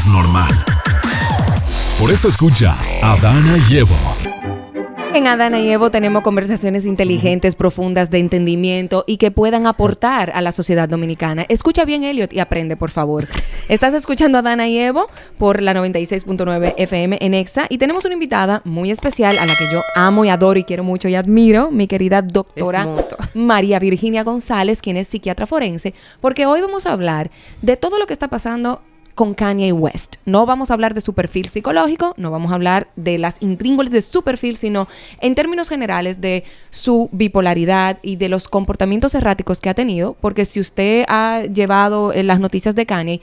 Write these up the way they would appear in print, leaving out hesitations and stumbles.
es normal. Por eso escuchas a Dana y Evo. En Adana y Evo tenemos conversaciones inteligentes, profundas, de entendimiento y que puedan aportar a la sociedad dominicana. Escucha bien, Elliot, y aprende, por favor. Estás escuchando a Adana y Evo por la 96.9 FM en Exa y tenemos una invitada muy especial a la que yo amo y adoro y quiero mucho y admiro, mi querida doctora María Virginia González, quien es psiquiatra forense, porque hoy vamos a hablar de todo lo que está pasando con Kanye West. No vamos a hablar de su perfil psicológico, no vamos a hablar de las intríngulis de su perfil, sino en términos generales de su bipolaridad y de los comportamientos erráticos que ha tenido, porque si usted ha llevado las noticias de Kanye,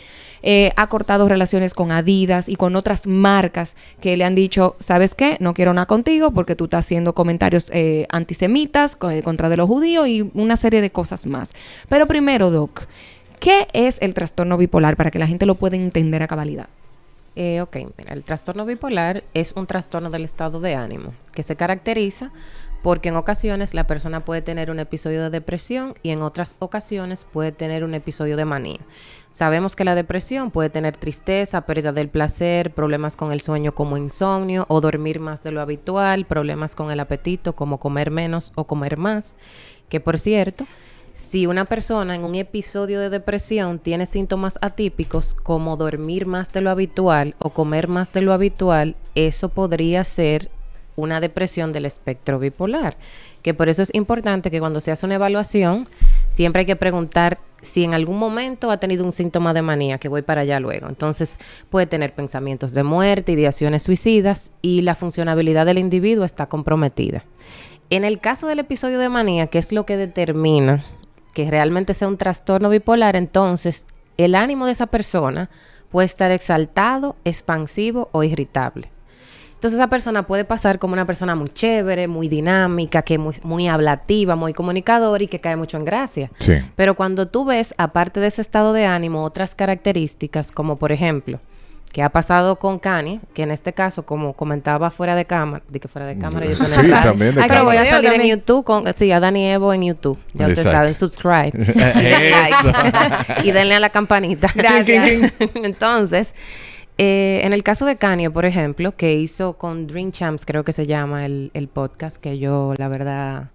ha cortado relaciones con Adidas y con otras marcas que le han dicho, ¿sabes qué? No quiero nada contigo porque tú estás haciendo comentarios antisemitas contra de los judíos y una serie de cosas más. Pero primero, Doc, ¿qué es el trastorno bipolar para que la gente lo pueda entender a cabalidad? Mira, el trastorno bipolar es un trastorno del estado de ánimo que se caracteriza porque en ocasiones la persona puede tener un episodio de depresión y en otras ocasiones puede tener un episodio de manía. Sabemos que la depresión puede tener tristeza, pérdida del placer, problemas con el sueño como insomnio o dormir más de lo habitual, problemas con el apetito como comer menos o comer más, que por cierto, si una persona en un episodio de depresión tiene síntomas atípicos como dormir más de lo habitual o comer más de lo habitual, eso podría ser una depresión del espectro bipolar. Que por eso es importante que cuando se hace una evaluación, siempre hay que preguntar si en algún momento ha tenido un síntoma de manía, que voy para allá luego. Entonces, puede tener pensamientos de muerte, ideaciones suicidas y la funcionabilidad del individuo está comprometida. En el caso del episodio de manía, que es lo que determina que realmente sea un trastorno bipolar, entonces el ánimo de esa persona puede estar exaltado, expansivo o irritable. Entonces esa persona puede pasar como una persona muy chévere, muy dinámica, que muy hablativa, muy comunicadora y que cae mucho en gracia. Sí. Pero cuando tú ves, aparte de ese estado de ánimo, otras características, como por ejemplo, que ha pasado con Kanye, que en este caso, como comentaba fuera de cámara, yo sí, también de cámara. Voy a salir también en YouTube a Adana y Evo en YouTube. Ya ustedes saben, subscribe. Y denle a la campanita. Gracias. Entonces, en el caso de Kanye, por ejemplo, que hizo con Dream Champs, creo que se llama el podcast, que yo, la verdad,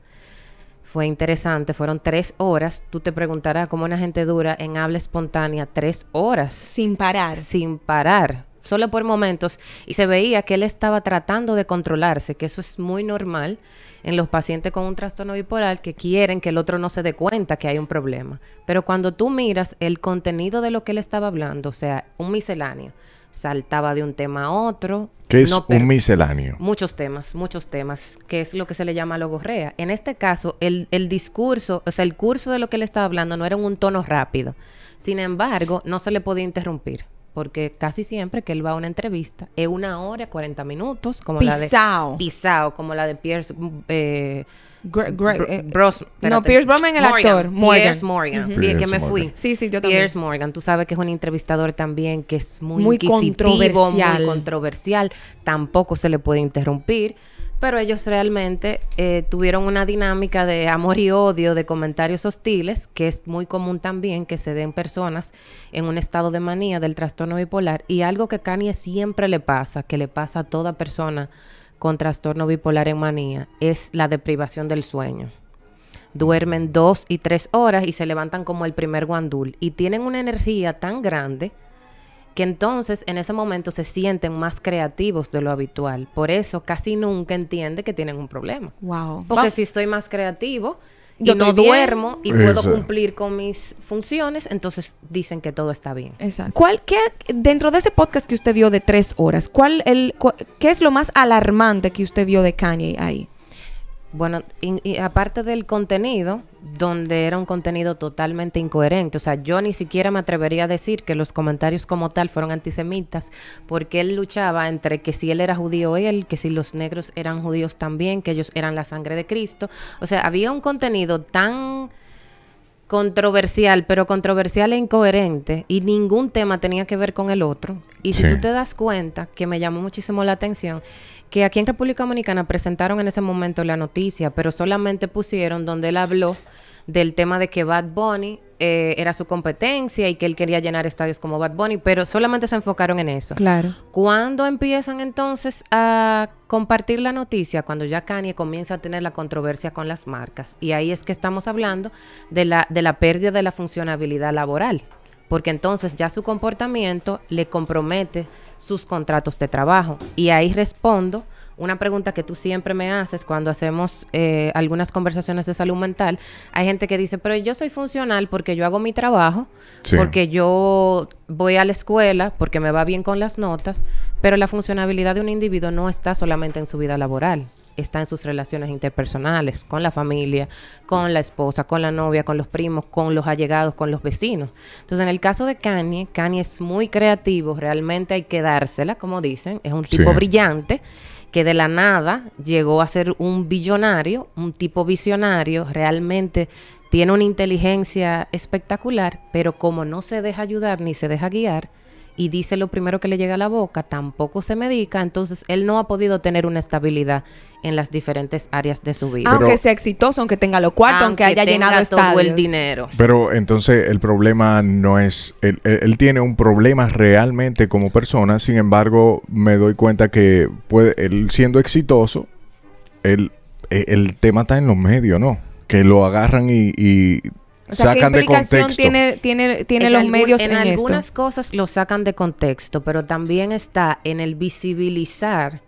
fue interesante. Fueron 3 horas. Tú te preguntarás cómo una gente dura en habla espontánea 3 horas. Sin parar. Sin parar. Solo por momentos. Y se veía que él estaba tratando de controlarse, que eso es muy normal en los pacientes con un trastorno bipolar que quieren que el otro no se dé cuenta que hay un problema. Pero cuando tú miras el contenido de lo que él estaba hablando, o sea, un misceláneo, saltaba de un tema a otro. ¿Qué es un misceláneo? Muchos temas, que es lo que se le llama logorrea. En este caso, el discurso, o sea, el curso de lo que él estaba hablando no era en un tono rápido. Sin embargo, no se le podía interrumpir, porque casi siempre que él va a una entrevista es 1 hora, 40 minutos, como Pisao, como la de Pierce... Pierce Brosnan, el actor. Pierce Morgan. Uh-huh. Sí, es que me fui. Sí, yo también. Pierce Morgan. Tú sabes que es un entrevistador también que es muy controversial. Tampoco se le puede interrumpir. Pero ellos realmente tuvieron una dinámica de amor y odio, de comentarios hostiles, que es muy común también que se den personas en un estado de manía del trastorno bipolar. Y algo que Kanye siempre le pasa, que le pasa a toda persona con trastorno bipolar en manía, es la deprivación del sueño. Duermen 2 y 3 horas y se levantan como el primer guandul y tienen una energía tan grande que entonces en ese momento se sienten más creativos de lo habitual. Por eso casi nunca entiende que tienen un problema. Wow. Porque si soy más creativo y yo no duermo y puedo Eso. cumplir con mis funciones, entonces dicen que todo está bien. Exacto. Dentro de ese podcast que usted vio de 3 horas, ¿qué es lo más alarmante que usted vio de Kanye ahí? Bueno, y aparte del contenido, donde era un contenido totalmente incoherente, o sea, yo ni siquiera me atrevería a decir que los comentarios como tal fueron antisemitas, porque él luchaba entre que si él era judío que si los negros eran judíos también, que ellos eran la sangre de Cristo. O sea, había un contenido tan controversial, pero controversial e incoherente, y ningún tema tenía que ver con el otro. Y Sí. si tú te das cuenta, que me llamó muchísimo la atención, que aquí en República Dominicana presentaron en ese momento la noticia, pero solamente pusieron donde él habló del tema de que Bad Bunny era su competencia y que él quería llenar estadios como Bad Bunny, pero solamente se enfocaron en eso. Claro. ¿Cuándo empiezan entonces a compartir la noticia? Cuando ya Kanye comienza a tener la controversia con las marcas. Y ahí es que estamos hablando de la pérdida de la funcionabilidad laboral. Porque entonces ya su comportamiento le compromete sus contratos de trabajo. Y ahí respondo una pregunta que tú siempre me haces cuando hacemos algunas conversaciones de salud mental. Hay gente que dice, pero yo soy funcional porque yo hago mi trabajo, Sí. porque yo voy a la escuela, porque me va bien con las notas, pero la funcionabilidad de un individuo no está solamente en su vida laboral. Está en sus relaciones interpersonales, con la familia, con la esposa, con la novia, con los primos, con los allegados, con los vecinos. Entonces, en el caso de Kanye es muy creativo, realmente hay que dársela, como dicen, es un tipo Sí. brillante, que de la nada llegó a ser un billonario, un tipo visionario, realmente tiene una inteligencia espectacular, pero como no se deja ayudar ni se deja guiar, y dice lo primero que le llega a la boca, tampoco se medica, entonces él no ha podido tener una estabilidad en las diferentes áreas de su vida. Pero- Aunque sea exitoso, aunque tenga los cuartos, aunque haya tenga llenado todo estadios. el dinero. Pero entonces el problema no es... Él tiene un problema realmente como persona. Sin embargo, me doy cuenta que él siendo exitoso, el tema está en los medios, ¿no? Que lo agarran y O sea, ¿qué sacan de implicación contexto. tiene los medios en esto? algunas cosas lo sacan de contexto, pero también está en el visibilizar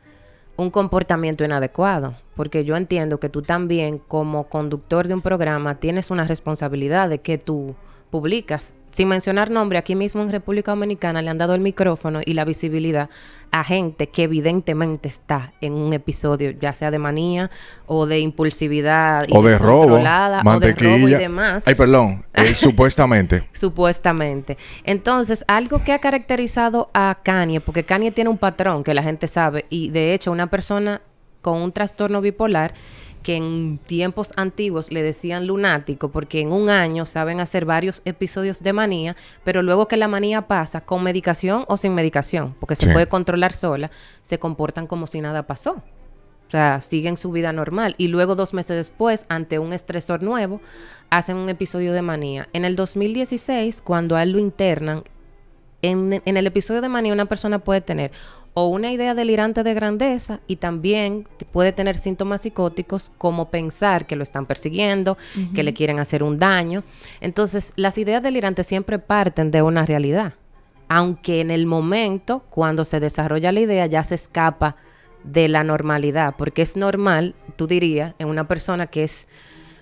un comportamiento inadecuado. Porque yo entiendo que tú también, como conductor de un programa, tienes una responsabilidad de que tú publicas. Sin mencionar nombre, aquí mismo en República Dominicana le han dado el micrófono y la visibilidad a gente que evidentemente está en un episodio, ya sea de manía o de impulsividad O de robo, descontrolada, o de robo y mantequilla. demás. Ay, perdón. Supuestamente. Supuestamente. Entonces, algo que ha caracterizado a Kanye, porque Kanye tiene un patrón que la gente sabe, y de hecho una persona con un trastorno bipolar, que en tiempos antiguos le decían lunático, porque en un año saben hacer varios episodios de manía, pero luego que la manía pasa, con medicación o sin medicación, porque se Sí. puede controlar sola, se comportan como si nada pasó. O sea, siguen su vida normal. Y luego 2 meses después, ante un estresor nuevo, hacen un episodio de manía. En el 2016, cuando a él lo internan, en el episodio de manía una persona puede tener o una idea delirante de grandeza y también puede tener síntomas psicóticos como pensar que lo están persiguiendo, que le quieren hacer un daño. Entonces, las ideas delirantes siempre parten de una realidad. Aunque en el momento, cuando se desarrolla la idea, ya se escapa de la normalidad, porque es normal, tú dirías, en una persona que es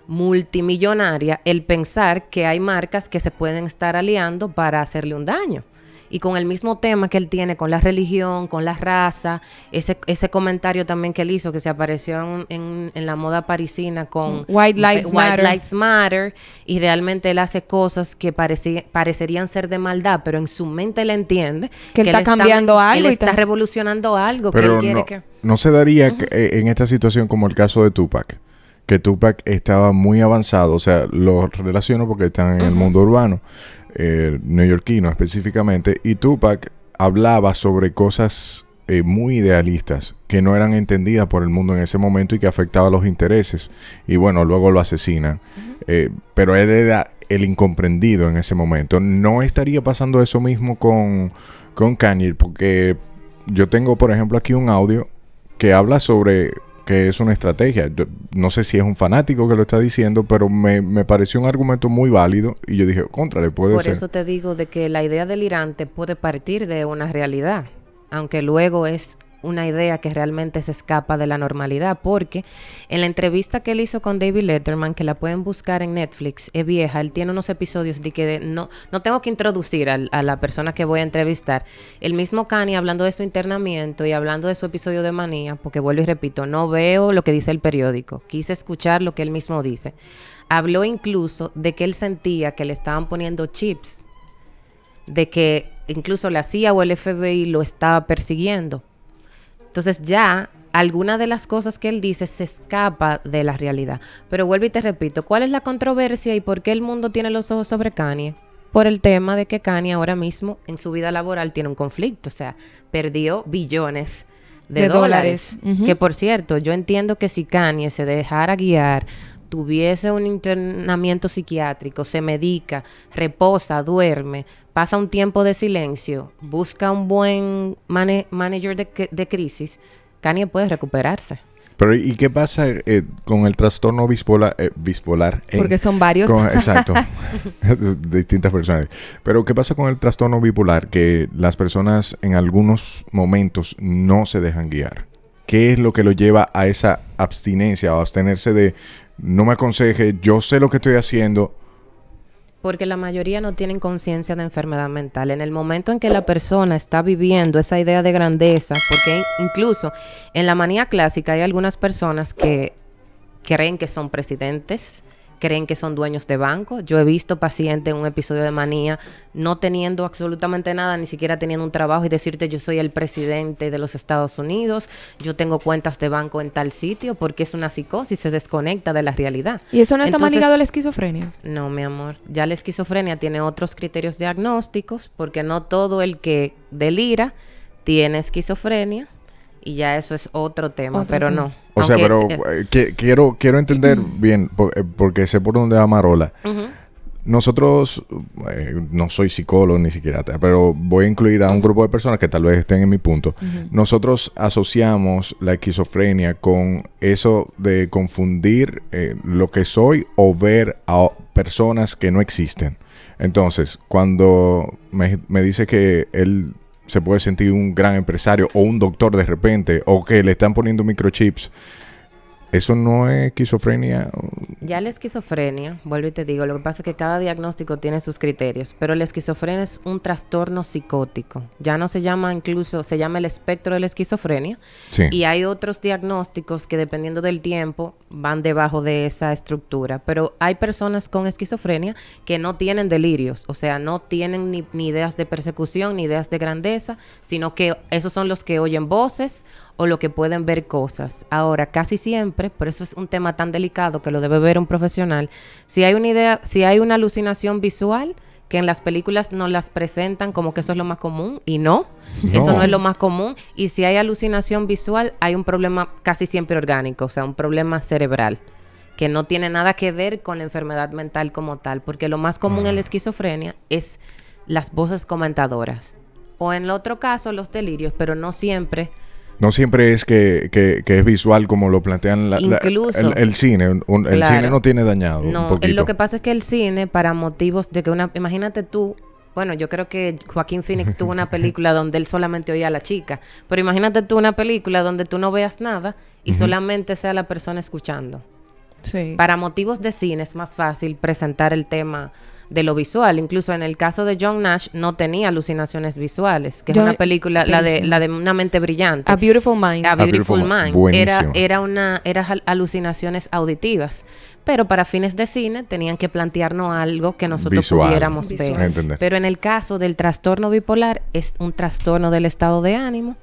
multimillonaria, el pensar que hay marcas que se pueden estar aliando para hacerle un daño. Y con el mismo tema que él tiene con la religión, con la raza, ese comentario también que él hizo, que se apareció en la moda parisina con White Lives Matter. y realmente él hace cosas que parecerían ser de maldad, pero en su mente él entiende Que él está cambiando algo él y está tal. revolucionando algo que Pero él quiere no se daría en esta situación como el caso de Tupac, que Tupac estaba muy avanzado, o sea, lo relaciono porque están en el mundo urbano, neoyorquino específicamente, y Tupac hablaba sobre cosas muy idealistas que no eran entendidas por el mundo en ese momento y que afectaban los intereses, y bueno, luego lo asesinan. Pero él era el incomprendido en ese momento. No estaría pasando eso mismo con Kanye, porque yo tengo, por ejemplo, aquí un audio que habla sobre que es una estrategia. Yo no sé si es un fanático que lo está diciendo, pero me pareció un argumento muy válido y yo dije, contrale, puede Por ser. eso te digo de que la idea delirante puede partir de una realidad, aunque luego es una idea que realmente se escapa de la normalidad, porque en la entrevista que él hizo con David Letterman, que la pueden buscar en Netflix, es vieja, él tiene unos episodios de que no tengo que introducir a la persona que voy a entrevistar. El mismo Kanye hablando de su internamiento y hablando de su episodio de manía, porque vuelvo y repito, no veo lo que dice el periódico, quise escuchar lo que él mismo dice. Habló incluso de que él sentía que le estaban poniendo chips, de que incluso la CIA o el FBI lo estaba persiguiendo. Entonces ya alguna de las cosas que él dice se escapa de la realidad. Pero vuelvo y te repito, ¿cuál es la controversia y por qué el mundo tiene los ojos sobre Kanye? Por el tema de que Kanye ahora mismo en su vida laboral tiene un conflicto. O sea, perdió billones de dólares. Ujú. Que por cierto, yo entiendo que si Kanye se dejara guiar, tuviese un internamiento psiquiátrico, se medica, reposa, duerme, pasa un tiempo de silencio, busca un buen manager de crisis, Kanye puede recuperarse. Pero ¿y qué pasa con el trastorno bipolar? Porque son varios. Exacto. Distintas personas. Pero ¿qué pasa con el trastorno bipolar? Que las personas en algunos momentos no se dejan guiar. ¿Qué es lo que lo lleva a esa abstinencia o abstenerse de no me aconseje, yo sé lo que estoy haciendo? Porque la mayoría no tienen conciencia de enfermedad mental. En el momento en que la persona está viviendo esa idea de grandeza, porque incluso en la manía clásica hay algunas personas que creen que son presidentes, creen que son dueños de banco. Yo he visto pacientes en un episodio de manía no teniendo absolutamente nada, ni siquiera teniendo un trabajo y decirte yo soy el presidente de los Estados Unidos, yo tengo cuentas de banco en tal sitio, porque es una psicosis, se desconecta de la realidad. ¿Y eso no está más Entonces, ligado a la esquizofrenia? No, mi amor. Ya la esquizofrenia tiene otros criterios diagnósticos, porque no todo el que delira tiene esquizofrenia. Y ya eso es otro tema, pero no. O sea, Aunque pero quiero entender bien, porque sé por dónde va Marola. Nosotros, no soy psicólogo ni siquiera, pero voy a incluir a un grupo de personas que tal vez estén en mi punto. Nosotros asociamos la esquizofrenia con eso de confundir lo que soy o ver a personas que no existen. Entonces, cuando me dice que él se puede sentir un gran empresario o un doctor de repente, o que le están poniendo microchips, ¿eso no es esquizofrenia? ya la esquizofrenia, vuelvo y te digo, lo que pasa es que cada diagnóstico tiene sus criterios, pero la esquizofrenia es un trastorno psicótico. Ya no se llama, incluso se llama el espectro de la esquizofrenia. Sí. Y hay otros diagnósticos que dependiendo del tiempo van debajo de esa estructura. Pero hay personas con esquizofrenia que no tienen delirios, o sea, no tienen ni ideas de persecución, ni ideas de grandeza, sino que esos son los que oyen voces o lo que pueden ver cosas. Ahora, casi siempre, por eso es un tema tan delicado que lo debe ver un profesional, si hay una idea, si hay una alucinación visual, que en las películas nos las presentan como que eso es lo más común, y no, eso no es lo más común. Y si hay alucinación visual, hay un problema casi siempre orgánico, o sea, un problema cerebral, que no tiene nada que ver con la enfermedad mental como tal, porque lo más común en la esquizofrenia es las voces comentadoras, o en el otro caso los delirios, pero no siempre. No siempre es que es visual como lo plantean Incluso, el cine. El claro, cine no tiene dañado un no, poquito. lo que pasa es que el cine, para motivos de que imagínate tú, bueno, yo creo que Joaquín Phoenix tuvo una película donde él solamente oía a la chica, pero imagínate tú una película donde tú no veas nada y solamente sea la persona escuchando. Sí. Para motivos de cine es más fácil presentar el tema de lo visual. Incluso en el caso de John Nash no tenía alucinaciones visuales, que es una película, la de Una mente brillante. A Beautiful Mind. A Beautiful Mind. Buenísimo. Era alucinaciones auditivas. Pero para fines de cine tenían que plantearnos algo que nosotros Visual. pudiéramos Visual. ver. Entender. Pero en el caso del trastorno bipolar es un trastorno del estado de ánimo.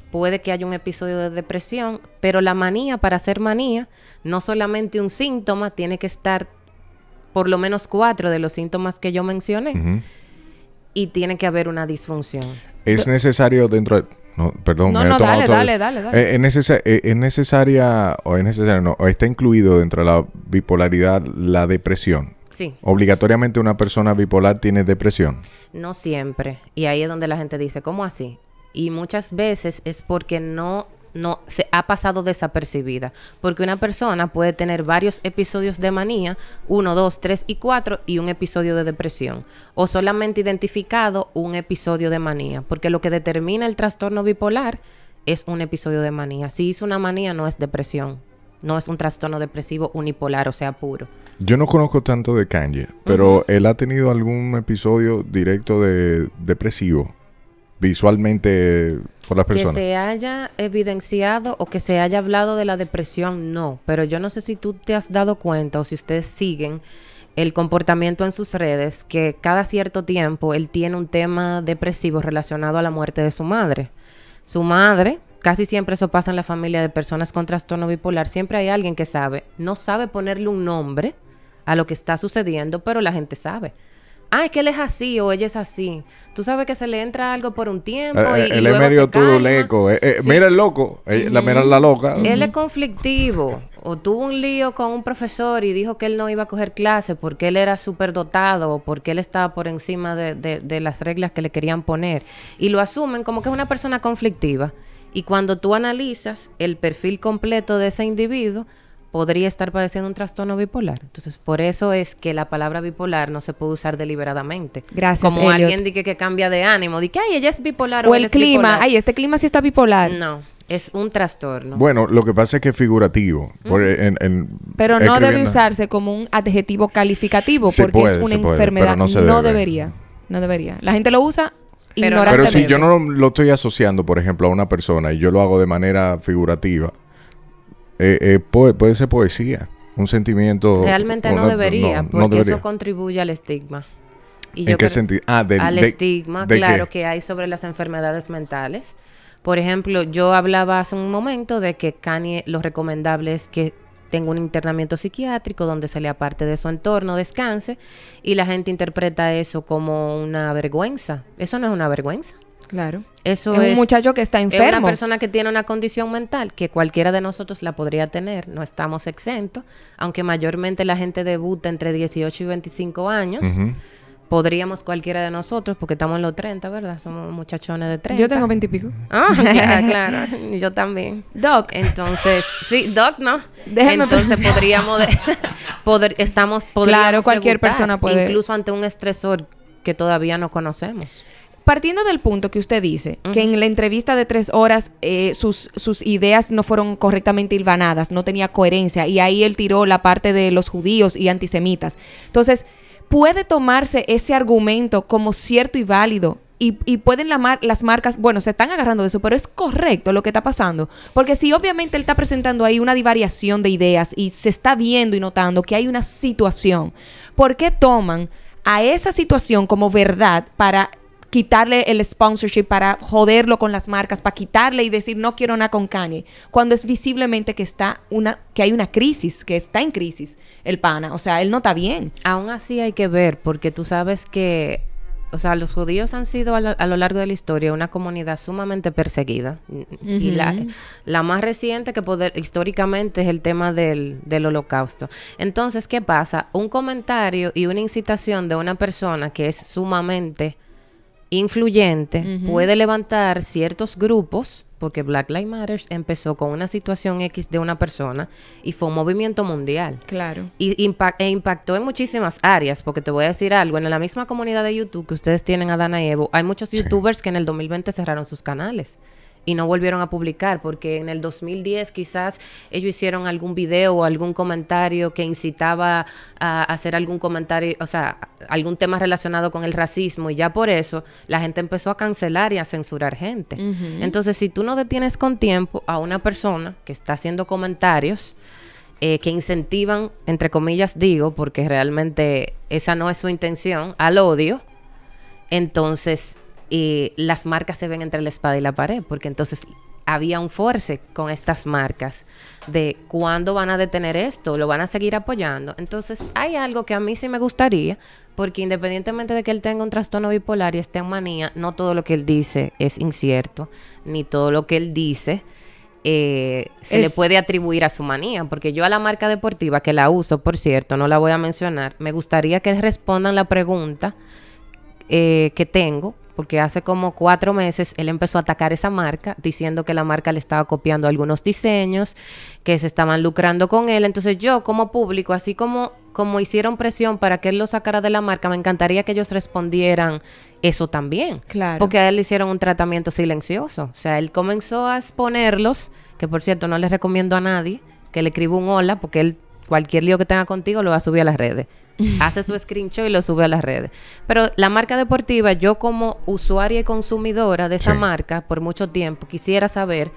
Puede que haya un episodio de depresión, pero la manía, para ser manía, no solamente un síntoma, tiene que estar por lo menos 4 de los síntomas que yo mencioné, y tiene que haber una disfunción. Es necesario dentro de... No, perdón. No, me he no, tomado dale. ¿Es necesaria o es necesario no? ¿O está incluido dentro de la bipolaridad la depresión? Sí. ¿Obligatoriamente una persona bipolar tiene depresión? No siempre. Y ahí es donde la gente dice, ¿cómo así? Y muchas veces es porque no se ha pasado desapercibida. Porque una persona puede tener varios episodios de manía, 1, 2, 3 y 4, y un episodio de depresión. O solamente identificado un episodio de manía. Porque lo que determina el trastorno bipolar es un episodio de manía. Si hizo una manía, no es depresión. No es un trastorno depresivo unipolar, o sea, puro. Yo no conozco tanto de Kanye, pero él ha tenido algún episodio directo de depresivo visualmente por las personas. Que se haya evidenciado o que se haya hablado de la depresión, no. Pero yo no sé si tú te has dado cuenta o si ustedes siguen el comportamiento en sus redes, que cada cierto tiempo él tiene un tema depresivo relacionado a la muerte de su madre. Su madre, casi siempre eso pasa en la familia de personas con trastorno bipolar, siempre hay alguien que sabe, no sabe ponerle un nombre a lo que está sucediendo, pero la gente sabe. es que él es así o ella es así. Tú sabes que se le entra algo por un tiempo y Él es luego medio se calma. turuleco. Sí. Mira el loco. Mira la loca. Él es conflictivo o tuvo un lío con un profesor y dijo que él no iba a coger clase porque él era súper dotado o porque él estaba por encima de las reglas que le querían poner. Y lo asumen como que es una persona conflictiva. Y cuando tú analizas el perfil completo de ese individuo, podría estar padeciendo un trastorno bipolar. Entonces, por eso es que la palabra bipolar no se puede usar deliberadamente. Gracias, Como Elliot. alguien que cambia de ánimo, de que, ay, ella es bipolar O él el es clima. bipolar. Ay, este clima sí está bipolar. No, es un trastorno. Bueno, lo que pasa es que es figurativo. Pero no debe escribiendo- usarse como un adjetivo calificativo Se porque puede, es una se puede, enfermedad. pero no se No debe. debería. No debería. La gente lo usa Pero ignorantemente. Pero si yo no lo estoy asociando, por ejemplo, a una persona y yo lo hago de manera figurativa, puede ser poesía. Un sentimiento... Realmente no debería, porque debería. eso contribuye al estigma. Y ¿En yo qué creo- sentido? al estigma, ¿de claro, qué? que hay sobre las enfermedades mentales. Por ejemplo, yo hablaba hace un momento de que Kanye, lo recomendable es que tenga un internamiento psiquiátrico donde se le aparte de su entorno, descanse, y la gente interpreta eso como una vergüenza. Eso no es una vergüenza. Claro. Eso Es un muchacho que está Es enfermo. una persona que tiene una condición mental que cualquiera de nosotros la podría tener. No estamos exentos, aunque mayormente la gente debuta entre 18 y 25 años. Ujú. Podríamos cualquiera de nosotros, porque estamos en los 30, ¿verdad? Somos muchachones de 30. Yo tengo 20 y pico. Ah, claro, claro. Yo también. Doc. Entonces, sí, Doc, ¿no? Déjame Entonces podríamos... podríamos cualquier debutar, persona puede. incluso ante un estresor que todavía no conocemos. Partiendo del punto que usted dice, que en la entrevista de 3 horas sus ideas no fueron correctamente hilvanadas, no tenía coherencia, y ahí él tiró la parte de los judíos y antisemitas. Entonces, puede tomarse ese argumento como cierto y válido, y pueden las marcas, bueno, se están agarrando de eso, pero es correcto lo que está pasando. Porque si obviamente él está presentando ahí una divariación de ideas y se está viendo y notando que hay una situación, ¿por qué toman a esa situación como verdad para quitarle el sponsorship, para joderlo con las marcas, para quitarle y decir no quiero nada con Kanye, cuando es visiblemente que hay una crisis, que está en crisis el pana? O sea, él no está bien. Aún así hay que ver, porque tú sabes que, o sea, los judíos han sido a lo largo de la historia una comunidad sumamente perseguida. Y la más reciente históricamente es el tema del holocausto. Entonces, ¿qué pasa? Un comentario y una incitación de una persona que es sumamente influyente puede levantar ciertos grupos, porque Black Lives Matter empezó con una situación X de una persona y fue un movimiento mundial. Claro. Y impactó en muchísimas áreas, porque te voy a decir algo, en la misma comunidad de YouTube que ustedes tienen, Adana y Evo, hay muchos youtubers que en el 2020 cerraron sus canales y no volvieron a publicar, porque en el 2010 quizás ellos hicieron algún video o algún comentario que incitaba a hacer algún comentario, o sea, algún tema relacionado con el racismo, y ya por eso la gente empezó a cancelar y a censurar gente. Entonces, si tú no detienes con tiempo a una persona que está haciendo comentarios que incentivan, entre comillas digo, porque realmente esa no es su intención, al odio, entonces las marcas se ven entre la espada y la pared, porque entonces había un force con estas marcas de cuándo van a detener esto, lo van a seguir apoyando. Entonces hay algo que a mí sí me gustaría, porque independientemente de que él tenga un trastorno bipolar y esté en manía, no todo lo que él dice es incierto, ni todo lo que él dice se le puede atribuir a su manía, porque yo a la marca deportiva, que la uso, por cierto, no la voy a mencionar, me gustaría que respondan la pregunta que tengo, porque hace como 4 meses él empezó a atacar esa marca, diciendo que la marca le estaba copiando algunos diseños, que se estaban lucrando con él. Entonces yo, como público, así como hicieron presión para que él lo sacara de la marca, me encantaría que ellos respondieran eso también. Claro. Porque a él le hicieron un tratamiento silencioso. O sea, él comenzó a exponerlos, que por cierto no les recomiendo a nadie que le escriba un hola, porque él, cualquier lío que tenga contigo, lo va a subir a las redes. Hace su screenshot y lo sube a las redes. Pero la marca deportiva, yo como usuaria y consumidora de esa marca por mucho tiempo, quisiera saber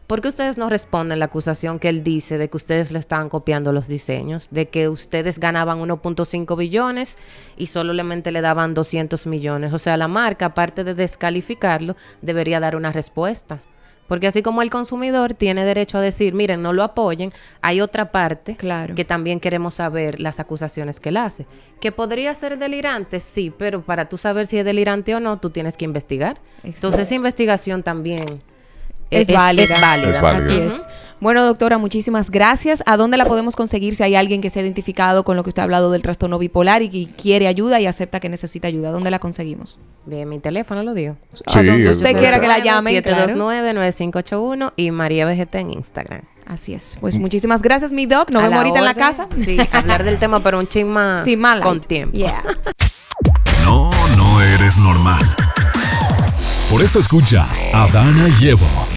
por qué ustedes no responden la acusación que él dice de que ustedes le estaban copiando los diseños, de que ustedes ganaban 1.5 billones y solamente le daban 200 millones. O sea, la marca, aparte de descalificarlo, debería dar una respuesta. Porque así como el consumidor tiene derecho a decir, miren, no lo apoyen, hay otra parte Claro. que también queremos saber las acusaciones que él hace. Que podría ser delirante, sí, pero para tú saber si es delirante o no, tú tienes que investigar. Entonces esa investigación también Es válida. Es válida. Así es. Bueno, doctora, muchísimas gracias. ¿A dónde la podemos conseguir si hay alguien que se ha identificado con lo que usted ha hablado del trastorno bipolar y que quiere ayuda y acepta que necesita ayuda? ¿Dónde la conseguimos? Bien, mi teléfono lo digo. Sí, A donde es usted verdad. quiera que la llamen, claro. 729-9581 y María VGT en Instagram. Así es. Pues muchísimas gracias, mi doc. Nos A vemos ahorita en la orden. casa. Sí, hablar del tema, pero un chin más Sí, más con light. tiempo. Yeah. No, no eres normal. Por eso escuchas a Dana y Evo